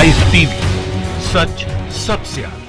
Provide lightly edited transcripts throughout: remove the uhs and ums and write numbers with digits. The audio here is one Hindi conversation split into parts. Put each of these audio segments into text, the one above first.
राइज टीवी, सच सबसे आगे।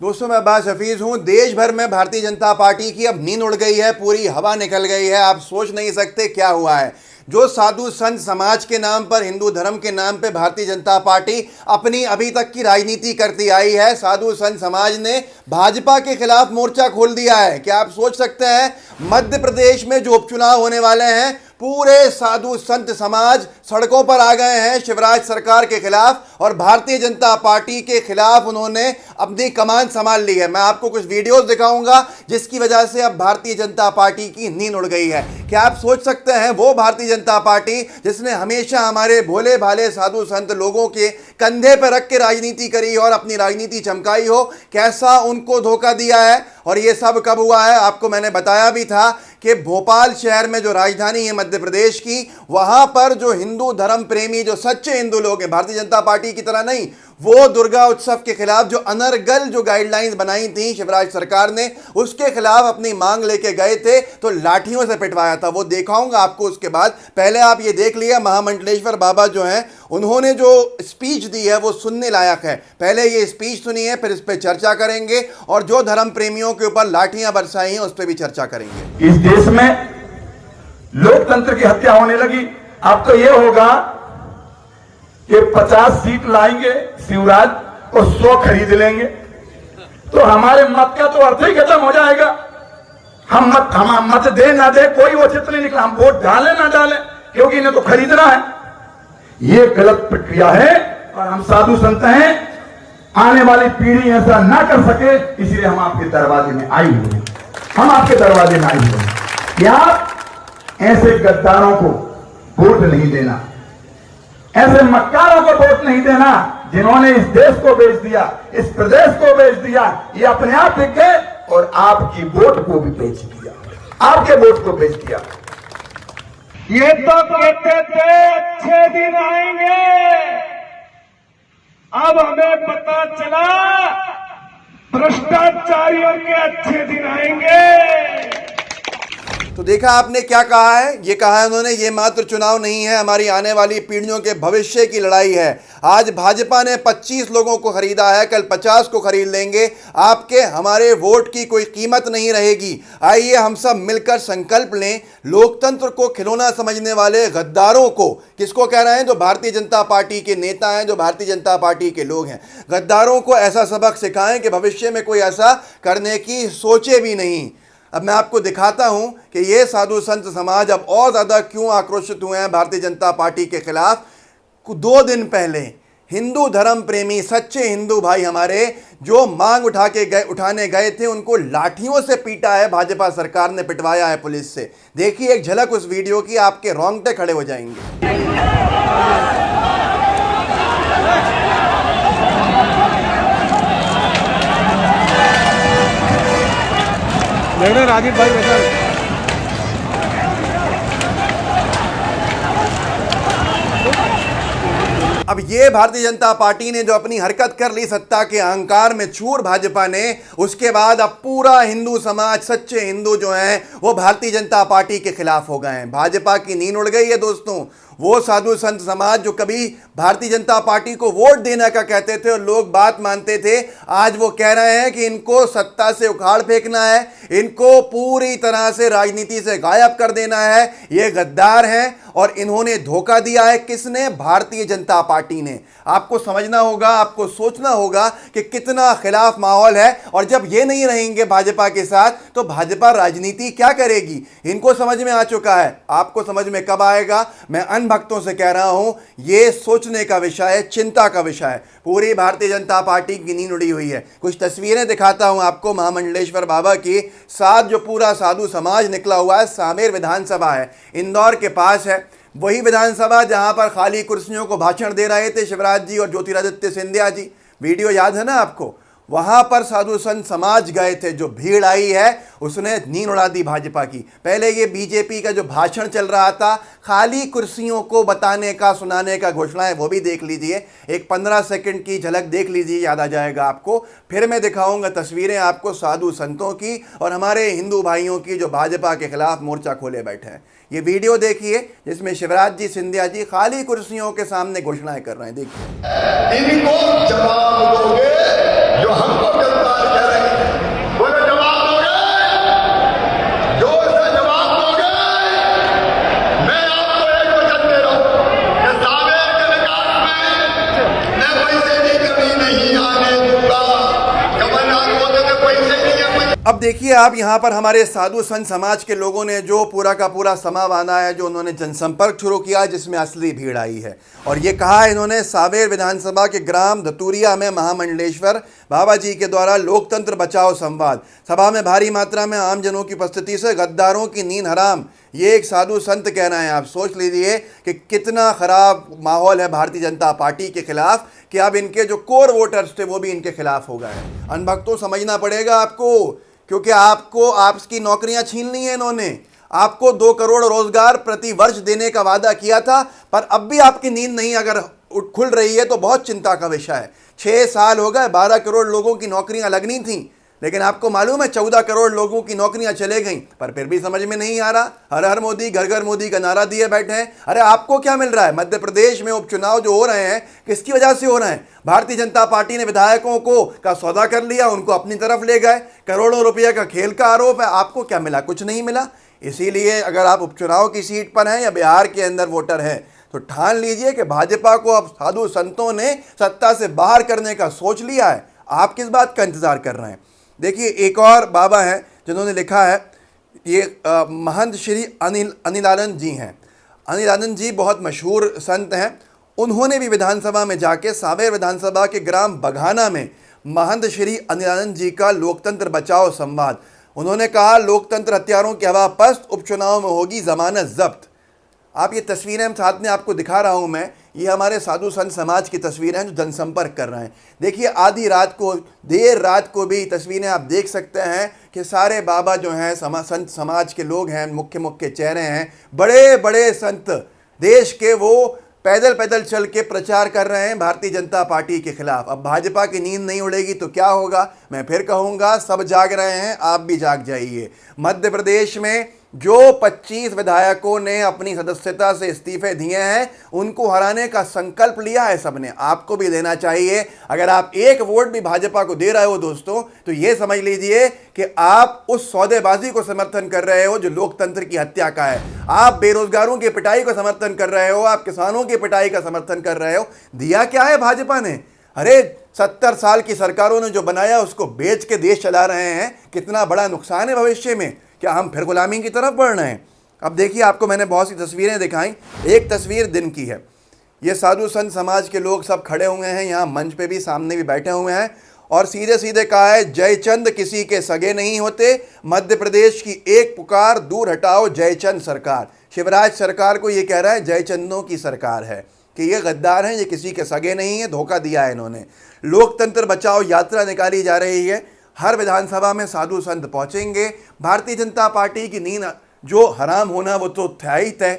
दोस्तों, मैं अब्बास हफीज हूं। देश भर में भारतीय जनता पार्टी की अब नींद उड़ गई है, पूरी हवा निकल गई है। आप सोच नहीं सकते क्या हुआ है। जो साधु संत समाज के नाम पर, हिंदू धर्म के नाम पे भारतीय जनता पार्टी अपनी अभी तक की राजनीति करती आई है, साधु संत समाज ने भाजपा के खिलाफ मोर्चा खोल दिया है। क्या आप सोच सकते हैं, मध्य प्रदेश में जो उपचुनाव होने वाले हैं, पूरे साधु संत समाज सड़कों पर आ गए हैं शिवराज सरकार के खिलाफ, और भारतीय जनता पार्टी के खिलाफ उन्होंने अपनी कमान संभाल ली है। मैं आपको कुछ वीडियोस दिखाऊंगा जिसकी वजह से अब भारतीय जनता पार्टी की नींद उड़ गई है। क्या आप सोच सकते हैं, वो भारतीय जनता पार्टी जिसने हमेशा हमारे भोले भाले साधु संत लोगों के कंधे पर रख के राजनीति करी और अपनी राजनीति चमकाई हो, कैसा उनको धोखा दिया है। और ये सब कब हुआ है, आपको मैंने बताया भी था कि भोपाल शहर में जो राजधानी है मध्य प्रदेश की, वहां पर जो हिंदू धर्म प्रेमी, जो सच्चे हिंदू लोग हैं, भारतीय जनता पार्टी की तरह नहीं, वो दुर्गा उत्सव के खिलाफ जो अनर्गल जो गाइडलाइंस बनाई थी शिवराज सरकार ने, उसके खिलाफ अपनी मांग लेके गए थे तो लाठियों से पिटवाया था। वो दिखाऊंगा आपको उसके बाद। पहले आप ये देख लिया, महामंडलेश्वर बाबा जो हैं, उन्होंने जो स्पीच दी है वो सुनने लायक है। पहले ये स्पीच सुनिए, फिर इस पर चर्चा करेंगे, और जो धर्म प्रेमियों के ऊपर लाठियां बरसाई हैं उस पर भी चर्चा करेंगे। इस देश में लोकतंत्र की हत्या होने लगी। अब तो यह होगा कि 50 सीट लाएंगे शिवराज और 100 खरीद लेंगे, तो हमारे मत का तो अर्थ ही खत्म हो जाएगा। हम मत दे ना दे, कोई उचित नहीं निकला। हम वोट डालें ना डालें, क्योंकि इन्हें तो खरीदना है। ये गलत प्रक्रिया है, और हम साधु संत हैं, आने वाली पीढ़ी ऐसा ना कर सके, इसलिए हम आपके दरवाजे में आई हुए हैं। हम आपके दरवाजे में आई हुए हैं कि आप ऐसे गद्दारों को वोट नहीं देना, ऐसे मक्कारों को वोट नहीं देना जिन्होंने इस देश को बेच दिया, इस प्रदेश को बेच दिया। ये अपने आप बिक गए और आपकी वोट को भी बेच दिया, आपके वोट को बेच दिया। ये तो कहते थे अच्छे दिन आएंगे, अब हमें पता चला भ्रष्टाचारियों के अच्छे दिन आएंगे। तो देखा आपने क्या कहा है, ये कहा है उन्होंने, ये मात्र चुनाव नहीं है, हमारी आने वाली पीढ़ियों के भविष्य की लड़ाई है। आज भाजपा ने 25 लोगों को खरीदा है, कल 50 को खरीद लेंगे। आपके हमारे वोट की कोई कीमत नहीं रहेगी। आइए हम सब मिलकर संकल्प लें, लोकतंत्र को खिलौना समझने वाले गद्दारों को, किसको कह रहे हैं, जो भारतीय जनता पार्टी के नेता हैं, जो भारतीय जनता पार्टी के लोग हैं, गद्दारों को ऐसा सबक सिखाएं कि भविष्य में कोई ऐसा करने की सोचे भी नहीं। अब मैं आपको दिखाता हूं कि ये साधु संत समाज अब और ज़्यादा क्यों आक्रोशित हुए हैं भारतीय जनता पार्टी के खिलाफ। 2 दिन पहले हिंदू धर्म प्रेमी सच्चे हिंदू भाई हमारे जो मांग उठाने गए थे, उनको लाठियों से पीटा है भाजपा सरकार ने, पिटवाया है पुलिस से। देखिए एक झलक उस वीडियो की, आपके रोंगटे खड़े हो जाएंगे। राजीव भाई अब ये भारतीय जनता पार्टी ने जो अपनी हरकत कर ली, सत्ता के अहंकार में चूर भाजपा ने, उसके बाद अब पूरा हिंदू समाज, सच्चे हिंदू जो हैं, वो भारतीय जनता पार्टी के खिलाफ हो गए हैं। भाजपा की नींद उड़ गई है दोस्तों। वो साधु संत समाज जो कभी भारतीय जनता पार्टी को वोट देने का कहते थे और लोग बात मानते थे, आज वो कह रहे हैं कि इनको सत्ता से उखाड़ फेंकना है, इनको पूरी तरह से राजनीति से गायब कर देना है। ये गद्दार हैं और इन्होंने धोखा दिया है। किसने? भारतीय जनता पार्टी ने। आपको समझना होगा, आपको सोचना होगा कि कितना खिलाफ माहौल है, और जब ये नहीं रहेंगे भाजपा के साथ तो भाजपा राजनीति क्या करेगी, इनको समझ में आ चुका है। आपको समझ में कब आएगा, मैं भक्तों से कह रहा हूं, यह सोचने का विषय है, चिंता का विषय है। पूरी भारतीय जनता पार्टी की नींद उड़ी हुई है। कुछ तस्वीरें दिखाता हूं आपको महामंडलेश्वर बाबा की साथ, जो पूरा साधु समाज निकला हुआ है। सामेर विधानसभा है, इंदौर के पास है, वही विधानसभा जहां पर खाली कुर्सियों को भाषण दे रहे थे शिवराज जी और ज्योतिरादित्य सिंधिया जी। वीडियो याद है ना आपको? वहां पर साधु संत समाज गए थे। जो भीड़ आई है उसने नींद उड़ा दी भाजपा की। पहले ये बीजेपी का जो भाषण चल रहा था खाली कुर्सियों को बताने का, सुनाने का, घोषणाएं, वो भी देख लीजिए। एक 15 सेकंड की झलक देख लीजिए, याद आ जाएगा आपको। फिर मैं दिखाऊंगा तस्वीरें आपको साधु संतों की और हमारे हिंदू भाइयों की जो भाजपा के खिलाफ मोर्चा खोले बैठे हैं। ये वीडियो देखिए जिसमें शिवराज जी सिंधिया जी खाली कुर्सियों के सामने घोषणाएं कर रहे हैं। देखिए। इनको जवाब दोगे जो हमको गद्दार कह रहे हैं, बोले जवाब दोगे, जोर से जवाब दोगे। मैं आपको एक वचन दे रहा हूं कि सावेर के विकास में मैं पैसे की कमी नहीं आने दूंगा। कमलनाथ बोलते थे पैसे नहीं है। अब देखिए आप यहाँ पर हमारे साधु संत समाज के लोगों ने जो पूरा का पूरा समा बांधा है, जो उन्होंने जनसंपर्क शुरू किया जिसमें असली भीड़ आई है। और ये कहा है इन्होंने सावेर विधानसभा के ग्राम धतूरिया में महामंडलेश्वर बाबा जी के द्वारा लोकतंत्र बचाओ संवाद। सभा में भारी मात्रा में आमजनों की उपस्थिति से गद्दारों की नींद हराम, ये एक साधु संत कह रहे हैं। आप सोच लीजिए कि कितना खराब माहौल है भारतीय जनता पार्टी के खिलाफ कि अब इनके जो कोर वोटर्स थे वो भी इनके खिलाफ हो गए। अनभक्तों समझना पड़ेगा आपको, क्योंकि आपको आपकी नौकरियां छीन ली हैं इन्होंने। आपको 2 करोड़ रोजगार प्रति वर्ष देने का वादा किया था, पर अब भी आपकी नींद नहीं अगर खुल रही है तो बहुत चिंता का विषय है। 6 साल हो गए, 12 करोड़ लोगों की नौकरियां लगनी थी, लेकिन आपको मालूम है 14 करोड़ लोगों की नौकरियां चले गईं, पर फिर भी समझ में नहीं आ रहा। हर हर मोदी, घर घर मोदी का नारा दिए बैठे हैं। अरे आपको क्या मिल रहा है? मध्य प्रदेश में उपचुनाव जो हो रहे हैं किसकी वजह से हो रहे हैं? भारतीय जनता पार्टी ने विधायकों को का सौदा कर लिया, उनको अपनी तरफ ले गए। करोड़ों रुपये का खेल का आरोप है। आपको क्या मिला? कुछ नहीं मिला। इसीलिए अगर आप उपचुनाव की सीट पर हैं या बिहार के अंदर वोटर हैं तो ठान लीजिए कि भाजपा को अब साधु संतों ने सत्ता से बाहर करने का सोच लिया है। आप किस बात का इंतजार कर रहे हैं? देखिए एक और बाबा हैं जिन्होंने लिखा है, ये महंत श्री अनिलानंद जी हैं। अनिलानंद जी बहुत मशहूर संत हैं। उन्होंने भी विधानसभा में जाके सावेर विधानसभा के ग्राम बघाना में महंत श्री अनिलानंद जी का लोकतंत्र बचाओ संवाद। उन्होंने कहा लोकतंत्र हथियारों की हवा पस्त, उपचुनाव में होगी जमानत जब्त। आप ये तस्वीरें हम साथ में आपको दिखा रहा हूँ मैं, ये हमारे साधु संत समाज की तस्वीरें हैं जो जनसंपर्क कर रहे हैं। देखिए आधी रात को, देर रात को भी तस्वीरें आप देख सकते हैं कि सारे बाबा जो हैं संत समाज के लोग हैं, मुख्य मुख्य चेहरे हैं, बड़े बड़े संत देश के, वो पैदल पैदल चल के प्रचार कर रहे हैं भारतीय जनता पार्टी के खिलाफ। अब भाजपा की नींद नहीं उड़ेगी तो क्या होगा? मैं फिर कहूँगा सब जाग रहे हैं, आप भी जाग जाइए। मध्य प्रदेश में जो 25 विधायकों ने अपनी सदस्यता से इस्तीफे दिए हैं उनको हराने का संकल्प लिया है सबने। आपको भी लेना चाहिए। अगर आप एक वोट भी भाजपा को दे रहे हो दोस्तों तो ये समझ लीजिए कि आप उस सौदेबाजी को समर्थन कर रहे हो जो लोकतंत्र की हत्या का है। आप बेरोजगारों की पिटाई को समर्थन कर रहे हो, आप किसानों की पिटाई का समर्थन कर रहे हो। दिया क्या है भाजपा ने? अरे 70 साल की सरकारों ने जो बनाया उसको बेच के देश चला रहे हैं। कितना बड़ा नुकसान है भविष्य में। क्या हम फिर गुलामी की तरफ बढ़ रहे हैं? अब देखिए आपको मैंने बहुत सी तस्वीरें दिखाई। एक तस्वीर दिन की है। ये साधु संत समाज के लोग सब खड़े हुए हैं, यहाँ मंच पे भी, सामने भी बैठे हुए हैं और सीधे सीधे कहा है जयचंद किसी के सगे नहीं होते, मध्य प्रदेश की एक पुकार, दूर हटाओ जयचंद सरकार। शिवराज सरकार को ये कह रहा है जयचंदों की सरकार है कि ये गद्दार हैं, ये किसी के सगे नहीं है, धोखा दिया है इन्होंने। लोकतंत्र बचाओ यात्रा निकाली जा रही है। हर विधानसभा में साधु संत पहुंचेंगे। भारतीय जनता पार्टी की नींद जो हराम होना वो तो था ही तय,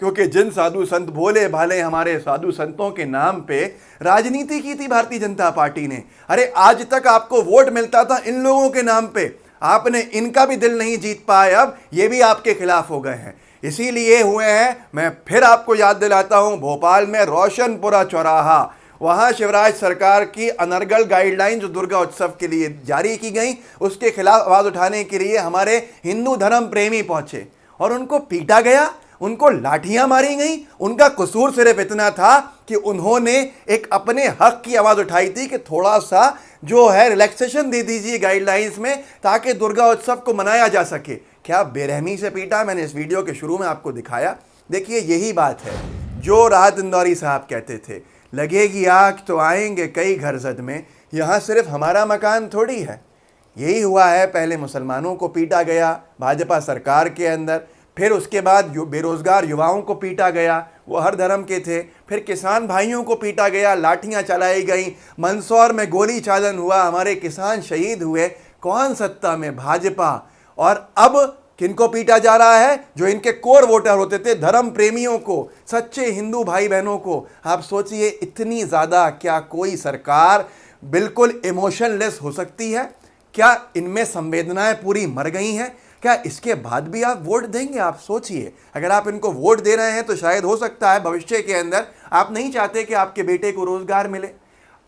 क्योंकि जिन साधु संत भोले भाले हमारे साधु संतों के नाम पे राजनीति की थी भारतीय जनता पार्टी ने। अरे आज तक आपको वोट मिलता था इन लोगों के नाम पे, आपने इनका भी दिल नहीं जीत पाए, अब ये भी आपके खिलाफ हो गए हैं। इसीलिए हुए हैं। मैं फिर आपको याद दिलाता हूं, भोपाल में रोशनपुरा चौराहा, वहां शिवराज सरकार की अनर्गल गाइडलाइन जो दुर्गा उत्सव के लिए जारी की गई उसके खिलाफ आवाज उठाने के लिए हमारे हिंदू धर्म प्रेमी पहुंचे और उनको पीटा गया, उनको लाठियां मारी गई। उनका कसूर सिर्फ इतना था कि उन्होंने एक अपने हक की आवाज उठाई थी कि थोड़ा सा जो है रिलैक्सेशन दे दीजिए गाइडलाइंस में ताकि दुर्गा उत्सव को मनाया जा सके। क्या बेरहमी से पीटा, मैंने इस वीडियो के शुरू में आपको दिखाया। देखिए यही बात है जो राहत इंदौरी साहब कहते थे, लगेगी आग तो आएंगे कई घर जद में। यहाँ सिर्फ हमारा मकान थोड़ी है। यही हुआ है, पहले मुसलमानों को पीटा गया भाजपा सरकार के अंदर, फिर उसके बाद बेरोजगार युवाओं को पीटा गया, वो हर धर्म के थे। फिर किसान भाइयों को पीटा गया, लाठियां चलाई गई, मंदसौर में गोली चालन हुआ, हमारे किसान शहीद हुए। कौन सत्ता में? भाजपा। और अब किनको पीटा जा रहा है? जो इनके कोर वोटर होते थे, धर्म प्रेमियों को, सच्चे हिंदू भाई बहनों को। आप सोचिए, इतनी ज़्यादा क्या कोई सरकार बिल्कुल इमोशनलेस हो सकती है? क्या इनमें संवेदनाएं पूरी मर गई हैं? क्या इसके बाद भी आप वोट देंगे? आप सोचिए, अगर आप इनको वोट दे रहे हैं तो शायद हो सकता है भविष्य के अंदर आप नहीं चाहते कि आपके बेटे को रोजगार मिले,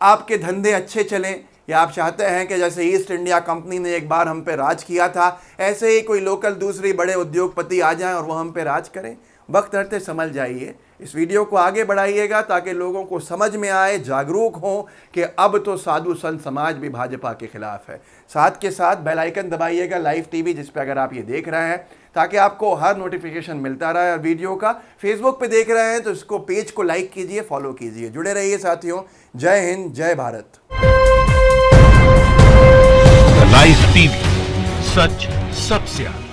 आपके धंधे अच्छे चलें, या आप चाहते हैं कि जैसे ईस्ट इंडिया कंपनी ने एक बार हम पे राज किया था, ऐसे ही कोई लोकल दूसरी बड़े उद्योगपति आ जाएं और वो हम पे राज करें। वक्त रहते समझ जाइए। इस वीडियो को आगे बढ़ाइएगा ताकि लोगों को समझ में आए, जागरूक हों कि अब तो साधु संत समाज भी भाजपा के खिलाफ है। साथ के साथ बेल आइकन दबाइएगा लाइव टीवी जिस पे अगर आप ये देख रहे हैं, ताकि आपको हर नोटिफिकेशन मिलता रहे। और वीडियो का फेसबुक पे देख रहे हैं तो इसको पेज को लाइक कीजिए, फॉलो कीजिए। जुड़े रहिए साथियों। जय हिंद, जय भारत। लाइव टीवी, सच सबसे आगे।